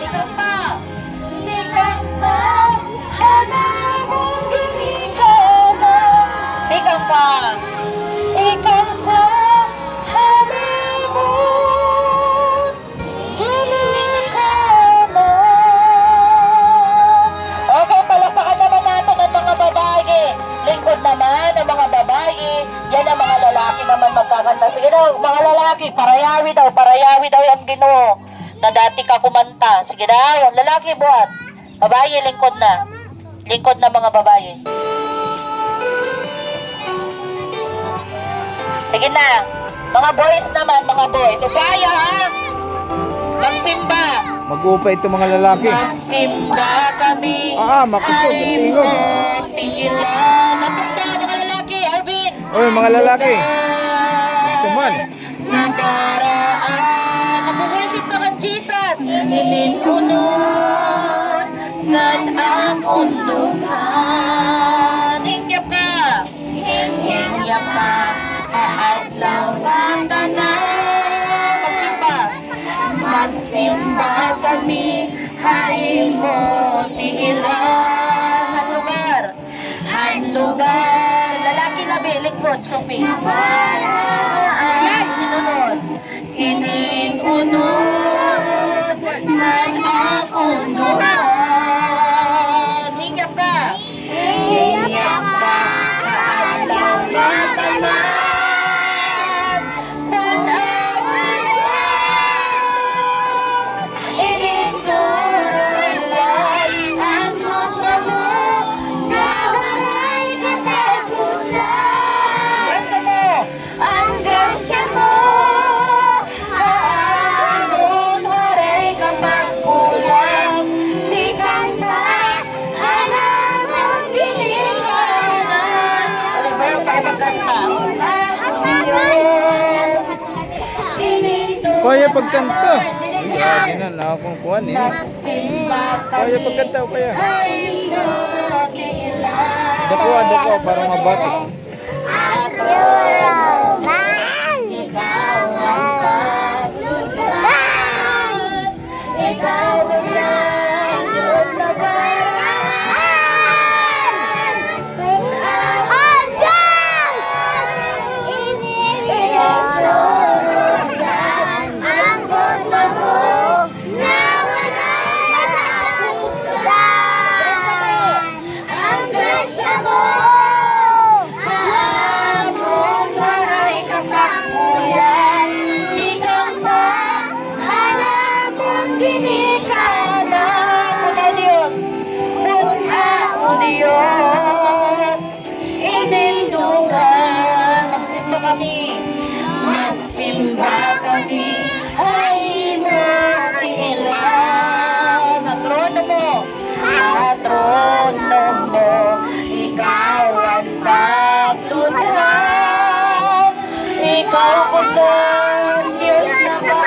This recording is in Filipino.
Ikaw pa. Ikaw pa. Hanap mong ginikanan. Ikaw pa. Ikaw pa. Hanap mong ginikanan. Okay, palakpakan naman natin ang mga babae. Lingkod naman ang mga babae. Yan ang mga lalaki naman magkakanta. Sige daw, mga lalaki, parayawi daw yung Ginoo na dati ka kumanta. Sige daw, lalaki buhat. Babae, lingkod na. Lingkod na mga babae. Sige na. Mga boys naman, mga boys. Upaya ha? Magsimba. Mag-uupay ito mga lalaki. Magsimba kami. Makusog. Tingog. Tigilan. Napunta mga lalaki, Alvin. Oy, mga lalaki. Ito man. Nadaraan. Nag-worship na kan Jesus. Ininunod. Ngan ang undukan. Hingyap ka. Hingyap ka. Aadlaw ng tanan. Magsimba. Magsimba kami. Hain mo tigilan. Ang lugar. Ang lugar. Lalaki labi, lingkod, shopping. Ay, sinunod. Ininunod. Ngan ang undukan. Hingyap ka. Hingyap ka. Aadlaw ng tanan. Kaya pagkanta. Ay, na akong kuhan eh. Kaya pagkanta kaya. Dako para mabati. Magsimba kami, ay mo tigilan. Patrono mo, ikaw ang paglutang. Ikaw kulong Diyos na mo.